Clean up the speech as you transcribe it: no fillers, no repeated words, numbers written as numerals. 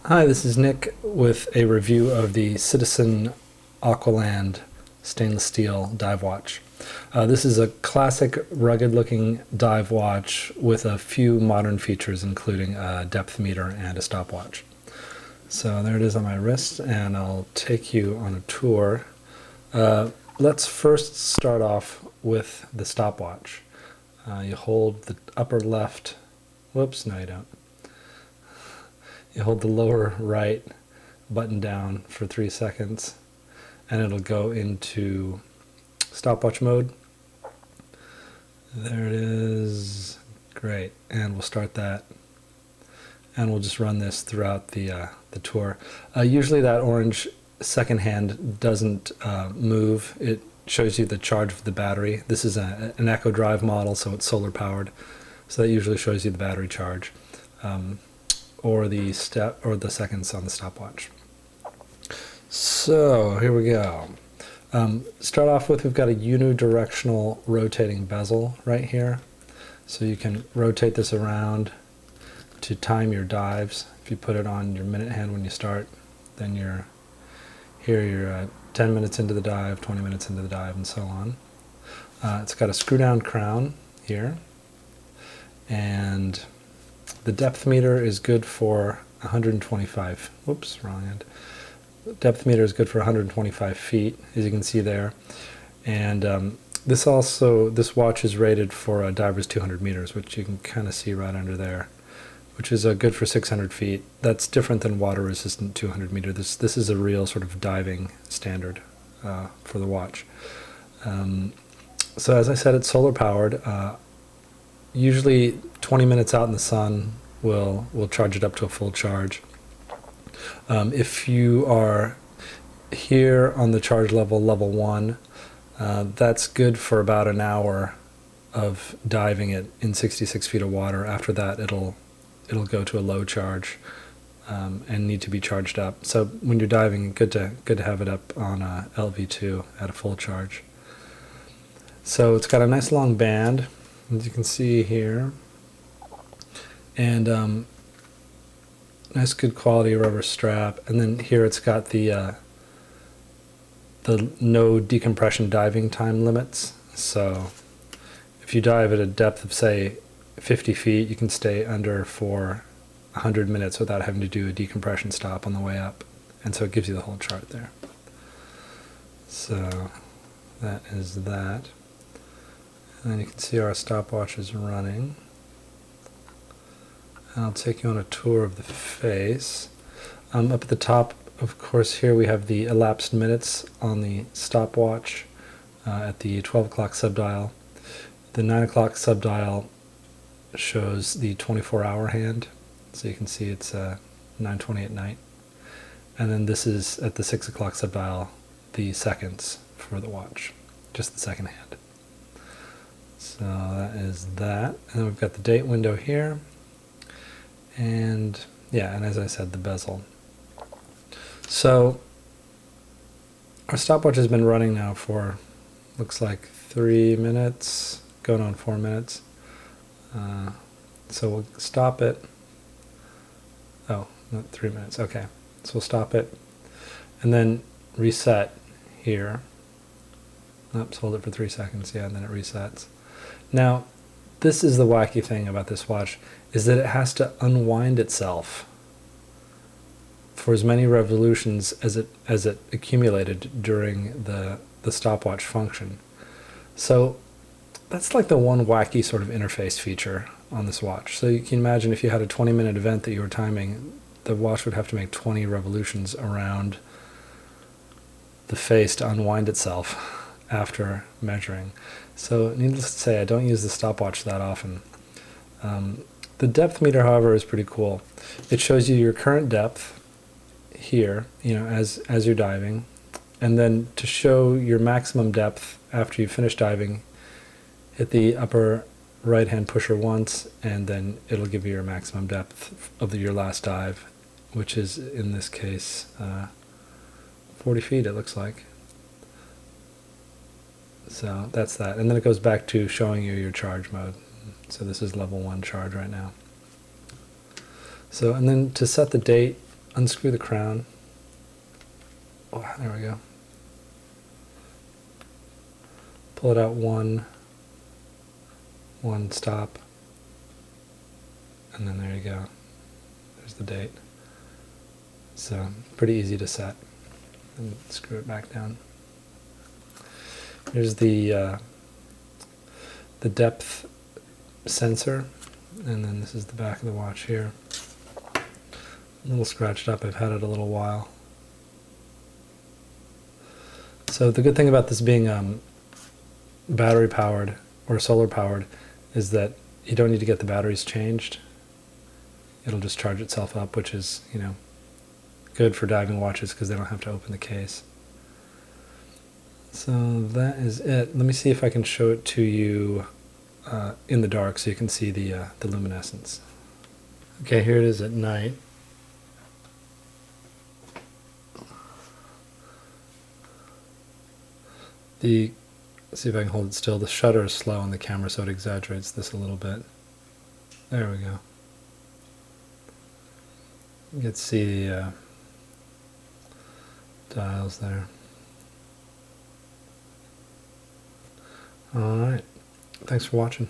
Hi, this is Nick with a review of the Citizen Aqualand stainless steel dive watch. This is a classic rugged-looking dive watch with a few modern features, including a depth meter and a stopwatch. So there it is on my wrist, and I'll take you on a tour. Let's first start off with the stopwatch. You hold the upper left, whoops, no you don't. You hold the lower right button down for 3 seconds and it'll go into stopwatch mode. There it is. Great. And we'll start that. And we'll just run this throughout the tour. Usually that orange second hand doesn't move. It shows you the charge of the battery. This is an Echo Drive model, so it's solar powered. So that usually shows you the battery charge. Or the seconds on the stopwatch. So here we go. Start off with, we've got a unidirectional rotating bezel right here. So you can rotate this around to time your dives. If you put it on your minute hand when you start, then you're 10 minutes into the dive, 20 minutes into the dive, and so on. It's got a screw down crown here, and the depth meter is good for 125, whoops, wrong end. The depth meter is good for 125 feet, as you can see there. And this watch is rated for a diver's 200 meters, which you can kind of see right under there, which is good for 600 feet. That's different than water resistant 200 meter. This is a real sort of diving standard for the watch. So as I said, it's solar powered. Usually 20 minutes out in the sun will charge it up to a full charge. If you are here on the charge level 1, that's good for about an hour of diving it in 66 feet of water. After that, it'll go to a low charge and need to be charged up. So when you're diving, good to have it up on a LV2 at a full charge. So it's got a nice long band, as you can see here, and nice good quality rubber strap. And then here it's got the no decompression diving time limits. So if you dive at a depth of, say, 50 feet, you can stay under for 100 minutes without having to do a decompression stop on the way up. And so it gives you the whole chart there. So that is that. And then you can see our stopwatch is running. And I'll take you on a tour of the face. Up at the top, of course, here we have the elapsed minutes on the stopwatch at the 12 o'clock subdial. The 9 o'clock subdial shows the 24-hour hand, so you can see it's 9:20 at night. And then this is at the 6 o'clock subdial, the seconds for the watch, just the second hand. So that is that. And then we've got the date window here. And yeah, and as I said, the bezel. So our stopwatch has been running now for, looks like 3 minutes, going on 4 minutes. So we'll stop it. Oh, not 3 minutes. Okay, so we'll stop it and then reset here. Oops, hold it for 3 seconds. Yeah, and then it resets. Now, this is the wacky thing about this watch, is that it has to unwind itself for as many revolutions as it accumulated during the stopwatch function. So that's like the one wacky sort of interface feature on this watch. So you can imagine if you had a 20-minute event that you were timing, the watch would have to make 20 revolutions around the face to unwind itself after measuring. So needless to say, I don't use the stopwatch that often. The depth meter, however, is pretty cool. It shows you your current depth here, as you're diving, and then to show your maximum depth after you finish diving, hit the upper right hand pusher once, and then it'll give you your maximum depth of your last dive, which is in this case 40 feet, it looks like. So that's that. And then it goes back to showing you your charge mode. So this is level 1 charge right now. So, and then to set the date unscrew the crown. Oh, there we go. Pull it out one stop, and then there you go. There's the date. So pretty easy to set. And screw it back down. Here's the depth sensor, and then this is the back of the watch here. A little scratched up. I've had it a little while. So the good thing about this being battery powered or solar powered is that you don't need to get the batteries changed. It'll just charge itself up, which is, you know, good for diving watches because they don't have to open the case. So that is it. Let me see if I can show it to you in the dark so you can see the luminescence. Okay, here it is at night. Let's see if I can hold it still. The shutter is slow on the camera, so it exaggerates this a little bit. There we go. You can see the dials there. All right. Thanks for watching.